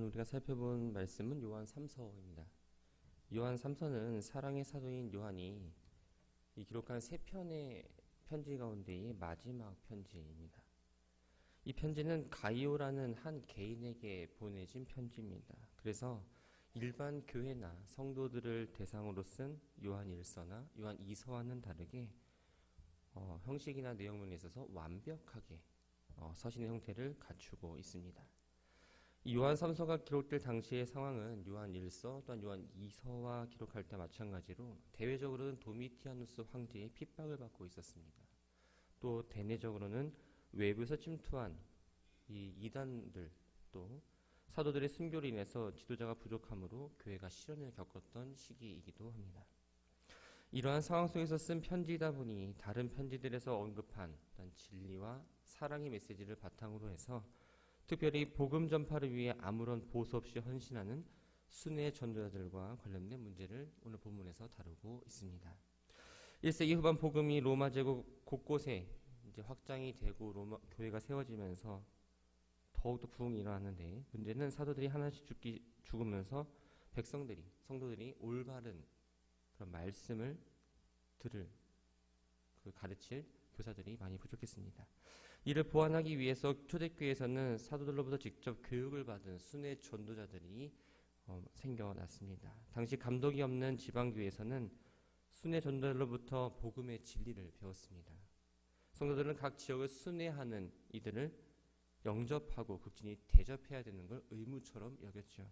오늘 우리가 살펴본 말씀은 요한 3서입니다. 요한 3서는 사랑의 사도인 요한이 이 기록한 세 편의 편지 가운데의 마지막 편지입니다. 이 편지는 가이오라는 한 개인에게 보내진 편지입니다. 그래서 일반 교회나 성도들을 대상으로 쓴 요한 1서나 요한 2서와는 다르게 형식이나 내용면에 있어서 완벽하게 서신의 형태를 갖추고 있습니다. 이 요한 3서가 기록될 당시의 상황은 요한 1서 또한 요한 2서와 기록할 때 마찬가지로 대외적으로는 도미티아누스 황제의 핍박을 받고 있었습니다. 또 대내적으로는 외부에서 침투한 이 이단들 또 사도들의 순교로 인해서 지도자가 부족함으로 교회가 시련을 겪었던 시기이기도 합니다. 이러한 상황 속에서 쓴 편지이다 보니 다른 편지들에서 언급한 진리와 사랑의 메시지를 바탕으로 해서 특별히 복음 전파를 위해 아무런 보수 없이 헌신하는 순회 전도자들과 관련된 문제를 오늘 본문에서 다루고 있습니다. 1세기 후반 복음이 로마 제국 곳곳에 이제 확장이 되고 로마 교회가 세워지면서 더욱더 부흥이 일어났는데, 문제는 사도들이 하나씩 죽으면서 성도들이 올바른 그런 말씀을 가르칠 교사들이 많이 부족했습니다. 이를 보완하기 위해서 초대교회에서는 사도들로부터 직접 교육을 받은 순회 전도자들이 생겨났습니다. 당시 감독이 없는 지방교회에서는 순회 전도자들로부터 복음의 진리를 배웠습니다. 성도들은 각 지역을 순회하는 이들을 영접하고 극진히 대접해야 되는 걸 의무처럼 여겼죠.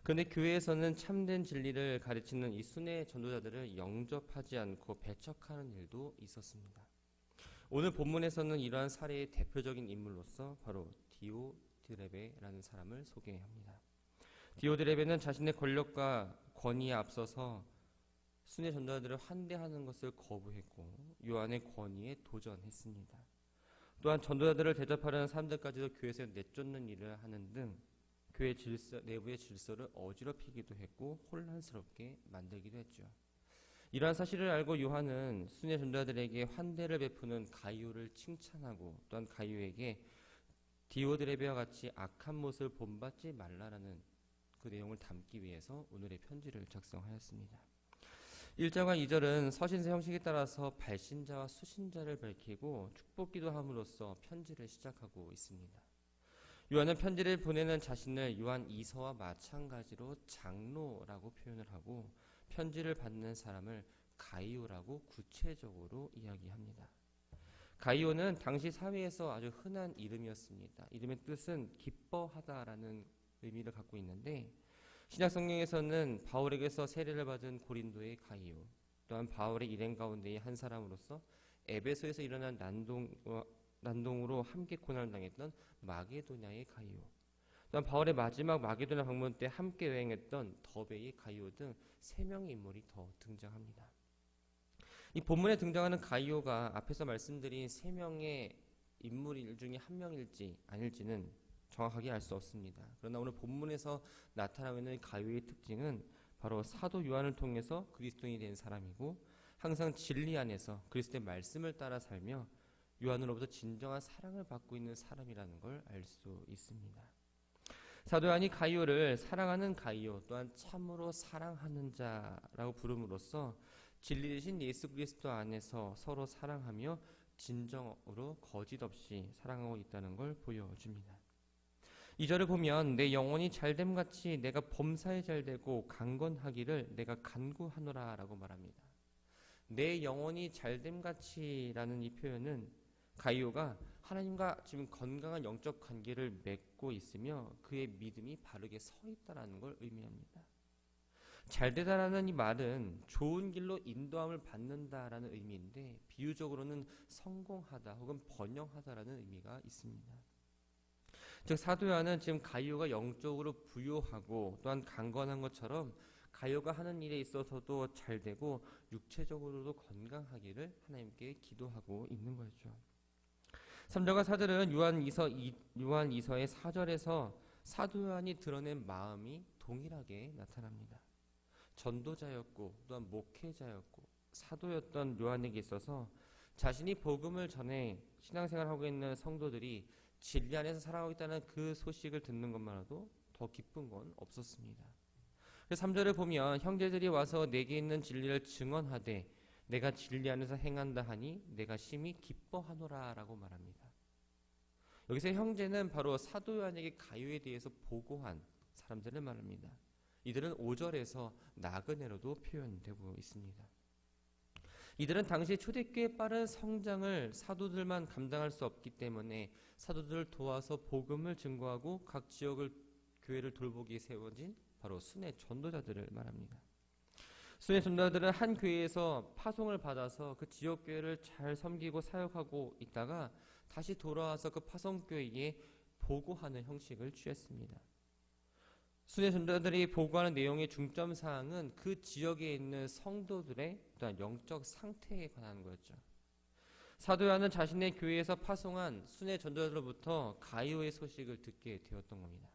그런데 교회에서는 참된 진리를 가르치는 이 순회 전도자들을 영접하지 않고 배척하는 일도 있었습니다. 오늘 본문에서는 이러한 사례의 대표적인 인물로서 바로 디오드레베라는 사람을 소개합니다. 디오드레베는 자신의 권력과 권위에 앞서서 순회 전도자들을 환대하는 것을 거부했고 요한의 권위에 도전했습니다. 또한 전도자들을 대접하려는 사람들까지도 교회에서 내쫓는 일을 하는 등 교회 내부의 질서를 어지럽히기도 했고 혼란스럽게 만들기도 했죠. 이러한 사실을 알고 요한은 순회 전도자들에게 환대를 베푸는 가이오를 칭찬하고 또한 가이오에게 디오드레베와 같이 악한 모습을 본받지 말라라는 그 내용을 담기 위해서 오늘의 편지를 작성하였습니다. 1절과 2절은 서신서 형식에 따라서 발신자와 수신자를 밝히고 축복기도 함으로써 편지를 시작하고 있습니다. 요한은 편지를 보내는 자신을 요한 2서와 마찬가지로 장로라고 표현을 하고 편지를 받는 사람을 가이오라고 구체적으로 이야기합니다. 가이오는 당시 사회에서 아주 흔한 이름이었습니다. 이름의 뜻은 기뻐하다라는 의미를 갖고 있는데, 신약 성경에서는 바울에게서 세례를 받은 고린도의 가이오, 또한 바울의 일행 가운데의 한 사람으로서 에베소에서 일어난 난동으로 함께 고난을 당했던 마게도냐의 가이오, 또한 바울의 마지막 마게도냐 방문 때 함께 여행했던 더베의 가이오 등 3명의 인물이 더 등장합니다. 이 본문에 등장하는 가이오가 앞에서 말씀드린 3명의 인물 중에 한 명일지 아닐지는 정확하게 알 수 없습니다. 그러나 오늘 본문에서 나타나고 있는 가이오의 특징은 바로 사도 요한을 통해서 그리스도인이 된 사람이고 항상 진리 안에서 그리스도의 말씀을 따라 살며 요한으로부터 진정한 사랑을 받고 있는 사람이라는 걸 알 수 있습니다. 사도 요한이 가이오를 사랑하는 가이오 또한 참으로 사랑하는 자라고 부름으로써 진리 되신 예수 그리스도 안에서 서로 사랑하며 진정으로 거짓 없이 사랑하고 있다는 걸 보여줍니다. 2절을 보면 내 영혼이 잘됨같이 내가 범사에 잘되고 강건하기를 내가 간구하노라 라고 말합니다. 내 영혼이 잘됨같이 라는 이 표현은 가이오가 하나님과 지금 건강한 영적 관계를 맺고 있으며 그의 믿음이 바르게 서 있다는 걸 의미합니다. 잘되다라는 이 말은 좋은 길로 인도함을 받는다라는 의미인데 비유적으로는 성공하다 혹은 번영하다라는 의미가 있습니다. 즉 사도 요한은 지금 가이오가 영적으로 부유하고 또한 강건한 것처럼 가이오가 하는 일에 있어서도 잘되고 육체적으로도 건강하기를 하나님께 기도하고 있는 거죠. 3절과 4절은 요한 2서의 4절에서 사도 요한이 드러낸 마음이 동일하게 나타납니다. 전도자였고 또한 목회자였고 사도였던 요한에게 있어서 자신이 복음을 전해 신앙생활하고 있는 성도들이 진리 안에서 살아가고 있다는 그 소식을 듣는 것만으로도 더 기쁜 건 없었습니다. 그래서 3절을 보면 형제들이 와서 내게 있는 진리를 증언하되 내가 진리 안에서 행한다 하니 내가 심히 기뻐하노라 라고 말합니다. 여기서 형제는 바로 사도 요한에게 가요에 대해서 보고한 사람들을 말합니다. 이들은 5절에서 나그네로도 표현되고 있습니다. 이들은 당시 초대교회의 빠른 성장을 사도들만 감당할 수 없기 때문에 사도들을 도와서 복음을 증거하고 각 지역을 교회를 돌보기에 세워진 바로 순회 전도자들을 말합니다. 순회 전도자들은 한 교회에서 파송을 받아서 그 지역 교회를 잘 섬기고 사역하고 있다가 다시 돌아와서 그 파송 교회에 보고하는 형식을 취했습니다. 순회 전도자들이 보고하는 내용의 중점 사항은 그 지역에 있는 성도들의 또한 영적 상태에 관한 거였죠. 사도 요한은 자신의 교회에서 파송한 순회 전도자들로부터 가이오의 소식을 듣게 되었던 겁니다.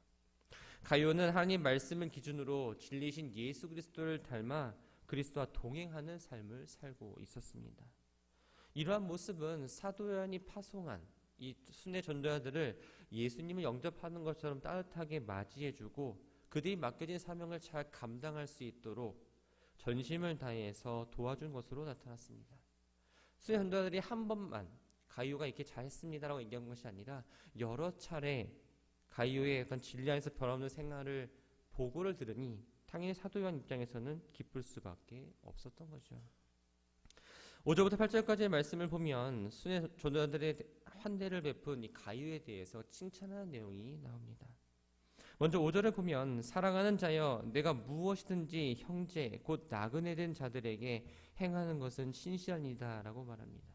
가이오는 하나님 말씀을 기준으로 진리이신 예수 그리스도를 닮아 그리스도와 동행하는 삶을 살고 있었습니다. 이러한 모습은 사도 요한이 파송한 이 순회 전도자들을 예수님을 영접하는 것처럼 따뜻하게 맞이해주고 그들이 맡겨진 사명을 잘 감당할 수 있도록 전심을 다해서 도와준 것으로 나타났습니다. 순회 전도자들이 한 번만 가이오가 이렇게 잘했습니다라고 얘기한 것이 아니라 여러 차례 가이오의 약간 진리 안에서 변함없는 생활을 보고를 들으니 당연히 사도 요한 입장에서는 기쁠 수밖에 없었던 거죠. 5절부터 8절까지의 말씀을 보면 순회 전도자들의 환대를 베푼 이 가이오에 대해서 칭찬하는 내용이 나옵니다. 먼저 5절을 보면 사랑하는 자여 내가 무엇이든지 형제 곧 나그네된 자들에게 행하는 것은 신실하니이다 라고 말합니다.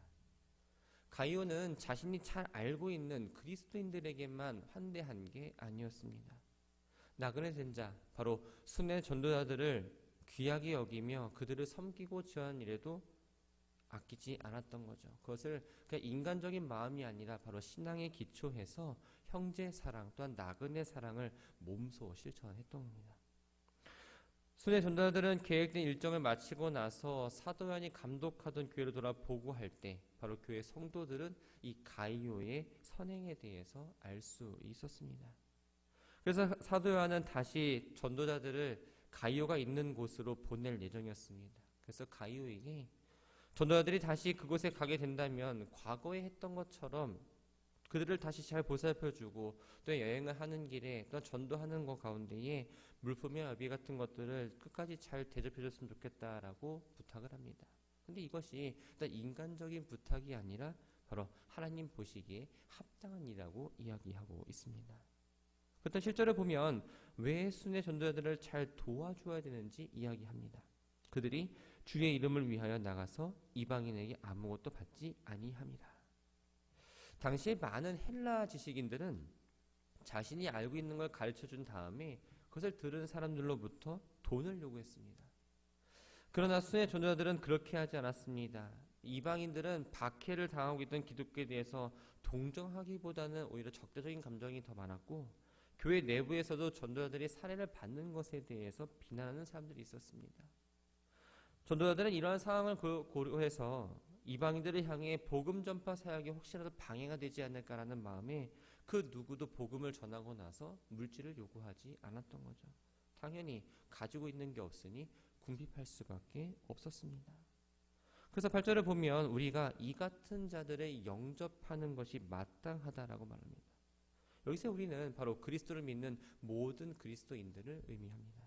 가이오는 자신이 잘 알고 있는 그리스도인들에게만 환대한 게 아니었습니다. 나그네된 자, 바로 순회 전도자들을 귀하게 여기며 그들을 섬기고 지원하는 일에도 아끼지 않았던 거죠. 그것을 그냥 인간적인 마음이 아니라 바로 신앙에 기초해서 형제 사랑 또한 나그네 사랑을 몸소 실천했던 겁니다. 순회 전도자들은 계획된 일정을 마치고 나서 사도 요한이 감독하던 교회를 돌아 보고할 때 바로 교회 성도들은 이 가이오의 선행에 대해서 알 수 있었습니다. 그래서 사도 요한은 다시 전도자들을 가이오가 있는 곳으로 보낼 예정이었습니다. 그래서 가이오에게 전도자들이 다시 그곳에 가게 된다면 과거에 했던 것처럼 그들을 다시 잘 보살펴주고 또 여행을 하는 길에 또 전도하는 것 가운데에 물품이나 여비 같은 것들을 끝까지 잘 대접해줬으면 좋겠다라고 부탁을 합니다. 근데 이것이 일단 인간적인 부탁이 아니라 바로 하나님 보시기에 합당한 일이라고 이야기하고 있습니다. 그때 실제로 보면 왜 순회 전도자들을 잘 도와줘야 되는지 이야기합니다. 그들이 주의 이름을 위하여 나가서 이방인에게 아무것도 받지 아니함이라. 당시에 많은 헬라 지식인들은 자신이 알고 있는 걸 가르쳐준 다음에 그것을 들은 사람들로부터 돈을 요구했습니다. 그러나 순회 전도자들은 그렇게 하지 않았습니다. 이방인들은 박해를 당하고 있던 기독교에 대해서 동정하기보다는 오히려 적대적인 감정이 더 많았고 교회 내부에서도 전도자들이 살해를 받는 것에 대해서 비난하는 사람들이 있었습니다. 전도자들은 이러한 상황을 고려해서 이방인들을 향해 복음 전파 사역이 혹시라도 방해가 되지 않을까라는 마음에 그 누구도 복음을 전하고 나서 물질을 요구하지 않았던 거죠. 당연히 가지고 있는 게 없으니 궁핍할 수밖에 없었습니다. 그래서 8절을 보면 우리가 이 같은 자들을 영접하는 것이 마땅하다라고 말합니다. 여기서 우리는 바로 그리스도를 믿는 모든 그리스도인들을 의미합니다.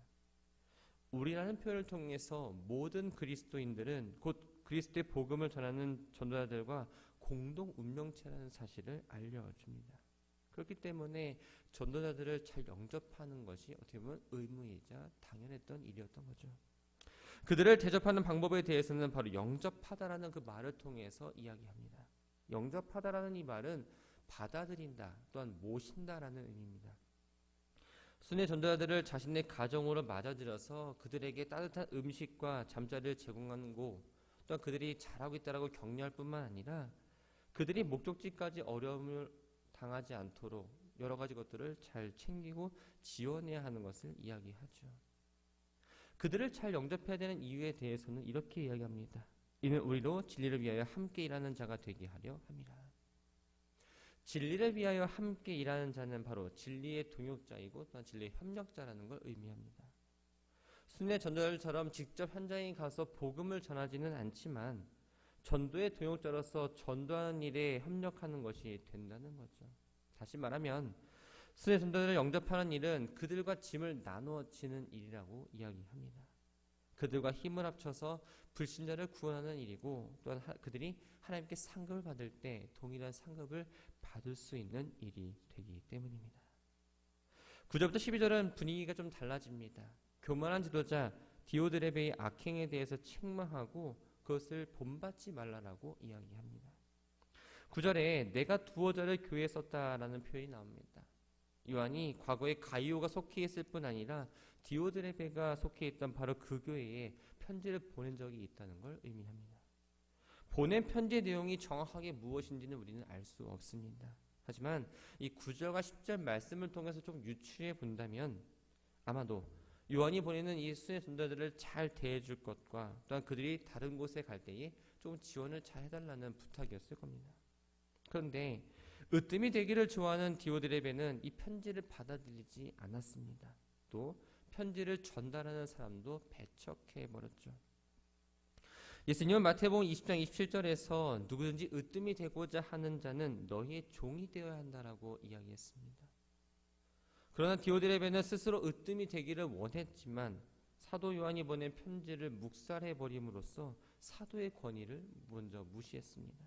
우리라는 표현을 통해서 모든 그리스도인들은 곧 그리스도의 복음을 전하는 전도자들과 공동 운명체라는 사실을 알려줍니다. 그렇기 때문에 전도자들을 잘 영접하는 것이 어떻게 보면 의무이자 당연했던 일이었던 거죠. 그들을 대접하는 방법에 대해서는 바로 영접하다라는 그 말을 통해서 이야기합니다. 영접하다라는 이 말은 받아들인다 또한 모신다라는 의미입니다. 순회 전도자들을 자신의 가정으로 맞아들여서 그들에게 따뜻한 음식과 잠자리를 제공하고 또한 그들이 잘하고 있다라고 격려할 뿐만 아니라 그들이 목적지까지 어려움을 당하지 않도록 여러 가지 것들을 잘 챙기고 지원해야 하는 것을 이야기하죠. 그들을 잘 영접해야 되는 이유에 대해서는 이렇게 이야기합니다. 이는 우리로 진리를 위하여 함께 일하는 자가 되게 하려 함이라. 진리를 위하여 함께 일하는 자는 바로 진리의 동역자이고 또한 진리의 협력자라는 걸 의미합니다. 순회 전도자들처럼 직접 현장에 가서 복음을 전하지는 않지만 전도의 동역자로서 전도하는 일에 협력하는 것이 된다는 거죠. 다시 말하면 순회 전도자를 영접하는 일은 그들과 짐을 나누어 지는 일이라고 이야기합니다. 그들과 힘을 합쳐서 불신자를 구원하는 일이고 또한 그들이 하나님께 상급을 받을 때 동일한 상급을 받을 수 있는 일이 되기 때문입니다. 9절부터 12절은 분위기가 좀 달라집니다. 교만한 지도자 디오드레베의 악행에 대해서 책망하고 그것을 본받지 말라라고 이야기합니다. 9절에 내가 두어 절을 교회에 썼다라는 표현이 나옵니다. 요한이 과거에 가이오가 속해 있을 뿐 아니라 디오드레베가 속해 있던 바로 그 교회에 편지를 보낸 적이 있다는 걸 의미합니다. 보낸 편지의 내용이 정확하게 무엇인지는 우리는 알 수 없습니다. 하지만 이 9절과 10절 말씀을 통해서 좀 유추해 본다면 아마도 요한이 보내는 이 순회 전도자들을 잘 대해줄 것과 또한 그들이 다른 곳에 갈 때에 좀 지원을 잘 해달라는 부탁이었을 겁니다. 그런데 으뜸이 되기를 좋아하는 디오드레베는 이 편지를 받아들이지 않았습니다. 또 편지를 전달하는 사람도 배척해버렸죠. 예수님은 마태복음 20장 27절에서 누구든지 으뜸이 되고자 하는 자는 너희의 종이 되어야 한다라고 이야기했습니다. 그러나 디오드레베는 스스로 으뜸이 되기를 원했지만 사도 요한이 보낸 편지를 묵살해버림으로써 사도의 권위를 먼저 무시했습니다.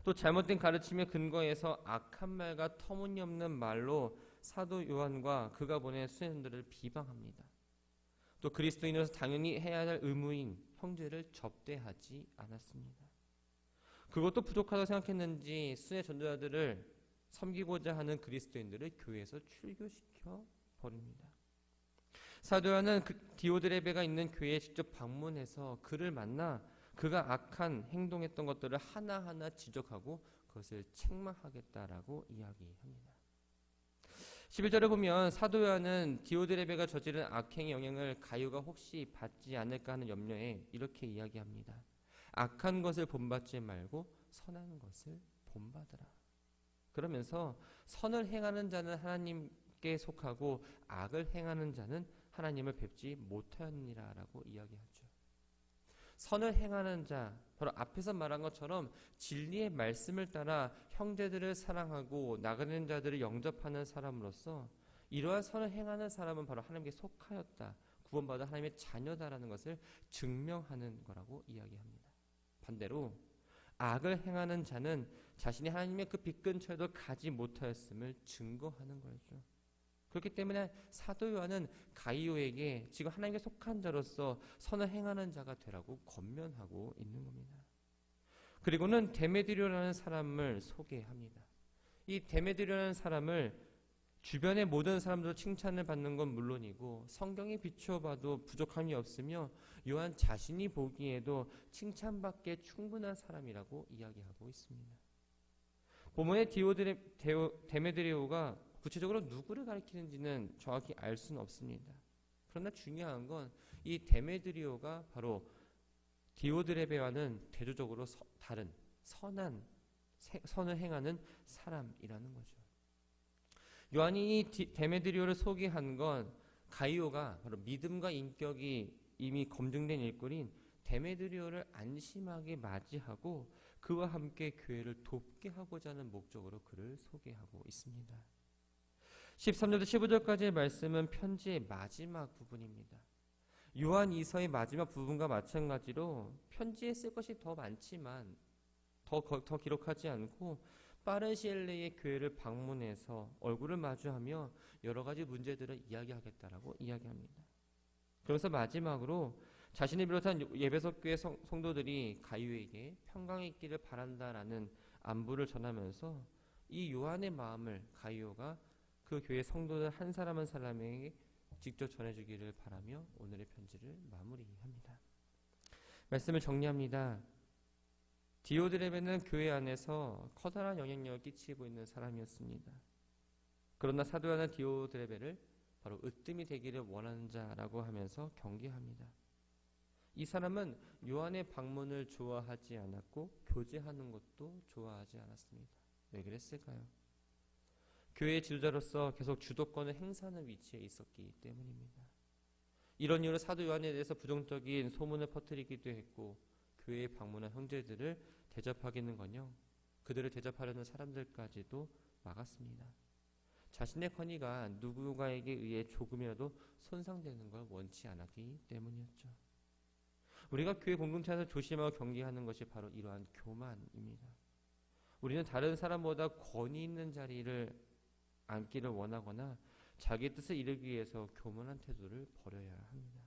또 잘못된 가르침에 근거해서 악한 말과 터무니없는 말로 사도 요한과 그가 보낸 수행들을 비방합니다. 또 그리스도인으로서 당연히 해야 할 의무인 형제를 접대하지 않았습니다. 그것도 부족하다고 생각했는지 순회 전도자들을 섬기고자 하는 그리스도인들을 교회에서 출교시켜 버립니다. 사도 요한은 디오드레베가 있는 교회에 직접 방문해서 그를 만나 그가 악한 행동했던 것들을 하나하나 지적하고 그것을 책망하겠다라고 이야기합니다. 11절에 보면 사도 요한은 디오드레베가 저지른 악행의 영향을 가이오가 혹시 받지 않을까 하는 염려에 이렇게 이야기합니다. 악한 것을 본받지 말고 선한 것을 본받으라. 그러면서 선을 행하는 자는 하나님께 속하고 악을 행하는 자는 하나님을 뵙지 못하느니라라고 이야기하죠. 선을 행하는 자, 바로 앞에서 말한 것처럼 진리의 말씀을 따라 형제들을 사랑하고 나가는 자들을 영접하는 사람으로서 이러한 선을 행하는 사람은 바로 하나님께 속하였다, 구원받아 하나님의 자녀다라는 것을 증명하는 거라고 이야기합니다. 반대로 악을 행하는 자는 자신이 하나님의 그 빛 근처에도 가지 못하였음을 증거하는 거죠. 그렇기 때문에 사도 요한은 가이오에게 지금 하나님께 속한 자로서 선을 행하는 자가 되라고 권면하고 있는 겁니다. 그리고는 데메드리오라는 사람을 소개합니다. 이 데메드리오라는 사람을 주변의 모든 사람들도 칭찬을 받는 건 물론이고 성경에 비추어봐도 부족함이 없으며 요한 자신이 보기에도 칭찬받기에 충분한 사람이라고 이야기하고 있습니다. 본문의 데메드리오가 구체적으로 누구를 가리키는지는 정확히 알 수는 없습니다. 그러나 중요한 건 이 데메드리오가 바로 디오드레베와는 대조적으로 다른 선을 행하는 사람이라는 거죠. 요한이 이 데메드리오를 소개한 건 가이오가 바로 믿음과 인격이 이미 검증된 일꾼인 데메드리오를 안심하게 맞이하고 그와 함께 교회를 돕게 하고자 하는 목적으로 그를 소개하고 있습니다. 13절부터 15절까지의 말씀은 편지의 마지막 부분입니다. 요한 이서의 마지막 부분과 마찬가지로 편지에 쓸 것이 더 많지만 더 기록하지 않고 빠른 시일 내에 교회를 방문해서 얼굴을 마주하며 여러 가지 문제들을 이야기하겠다라고 이야기합니다. 그래서 마지막으로 자신을 비롯한 예배석 교회 성도들이 가이오에게 평강이 있기를 바란다라는 안부를 전하면서 이 요한의 마음을 가이오가 그 교회 성도들 한 사람 한 사람에게 직접 전해주기를 바라며 오늘의 편지를 마무리합니다. 말씀을 정리합니다. 디오드레베는 교회 안에서 커다란 영향력을 끼치고 있는 사람이었습니다. 그러나 사도 요한은 디오드레베를 바로 으뜸이 되기를 원하는 자라고 하면서 경계합니다. 이 사람은 요한의 방문을 좋아하지 않았고 교제하는 것도 좋아하지 않았습니다. 왜 그랬을까요? 교회의 지도자로서 계속 주도권을 행사하는 위치에 있었기 때문입니다. 이런 이유로 사도 요한에 대해서 부정적인 소문을 퍼뜨리기도 했고 교회에 방문한 형제들을 대접하기는커녕 그들을 대접하려는 사람들까지도 막았습니다. 자신의 권위가 누군가에게 의해 조금이라도 손상되는 걸 원치 않았기 때문이었죠. 우리가 교회 공동체에서 조심하고 경계하는 것이 바로 이러한 교만입니다. 우리는 다른 사람보다 권위 있는 자리를 앉기를 원하거나 자기 뜻을 이루기 위해서 교만한 태도를 버려야 합니다.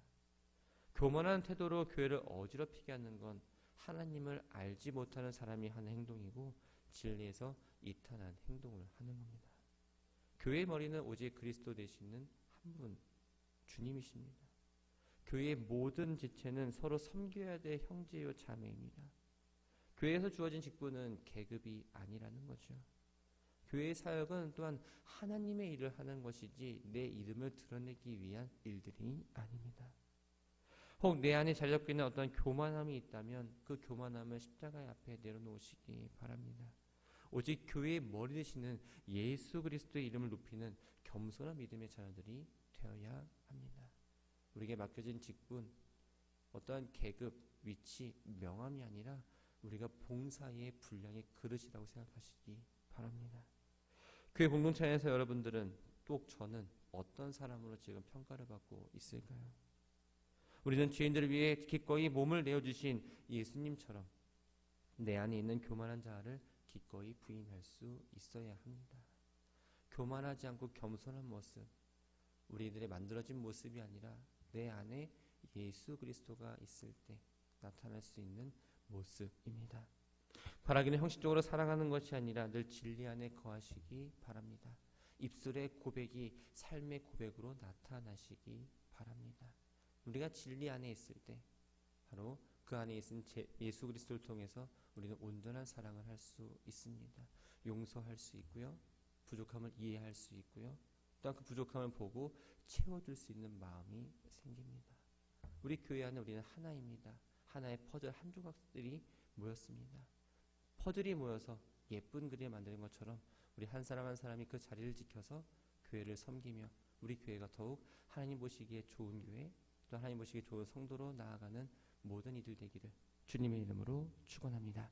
교만한 태도로 교회를 어지럽히게 하는 건 하나님을 알지 못하는 사람이 하는 행동이고 진리에서 이탈한 행동을 하는 겁니다. 교회의 머리는 오직 그리스도 되시는 한 분, 주님이십니다. 교회의 모든 지체는 서로 섬겨야 될 형제요 자매입니다. 교회에서 주어진 직분은 계급이 아니라는 거죠. 교회의 사역은 또한 하나님의 일을 하는 것이지 내 이름을 드러내기 위한 일들이 아닙니다. 혹 내 안에 자리 잡고 있는 어떤 교만함이 있다면 그 교만함을 십자가 앞에 내려놓으시기 바랍니다. 오직 교회의 머리 되시는 예수 그리스도의 이름을 높이는 겸손한 믿음의 자녀들이 되어야 합니다. 우리에게 맡겨진 직분, 어떠한 계급, 위치, 명함이 아니라 우리가 봉사의 분량의 그릇이라고 생각하시기 바랍니다. 교회 공동체 안에서 여러분들은 또 저는 어떤 사람으로 지금 평가를 받고 있을까요? 우리는 죄인들을 위해 기꺼이 몸을 내어주신 예수님처럼 내 안에 있는 교만한 자아를 기꺼이 부인할 수 있어야 합니다. 교만하지 않고 겸손한 모습, 우리들의 만들어진 모습이 아니라 내 안에 예수 그리스도가 있을 때 나타날 수 있는 모습입니다. 바라기는 형식적으로 사랑하는 것이 아니라 늘 진리 안에 거하시기 바랍니다. 입술의 고백이 삶의 고백으로 나타나시기 바랍니다. 우리가 진리 안에 있을 때 바로 그 안에 있는 예수 그리스도를 통해서 우리는 온전한 사랑을 할 수 있습니다. 용서할 수 있고요. 부족함을 이해할 수 있고요. 또한 그 부족함을 보고 채워줄 수 있는 마음이 생깁니다. 우리 교회 안에 우리는 하나입니다. 하나의 퍼즐 한 조각들이 모였습니다. 퍼즐이 모여서 예쁜 그림을 만드는 것처럼 우리 한 사람 한 사람이 그 자리를 지켜서 교회를 섬기며 우리 교회가 더욱 하나님 보시기에 좋은 교회, 또 하나님 보시기에 좋은 성도로 나아가는 모든 이들 되기를 주님의 이름으로 축원합니다.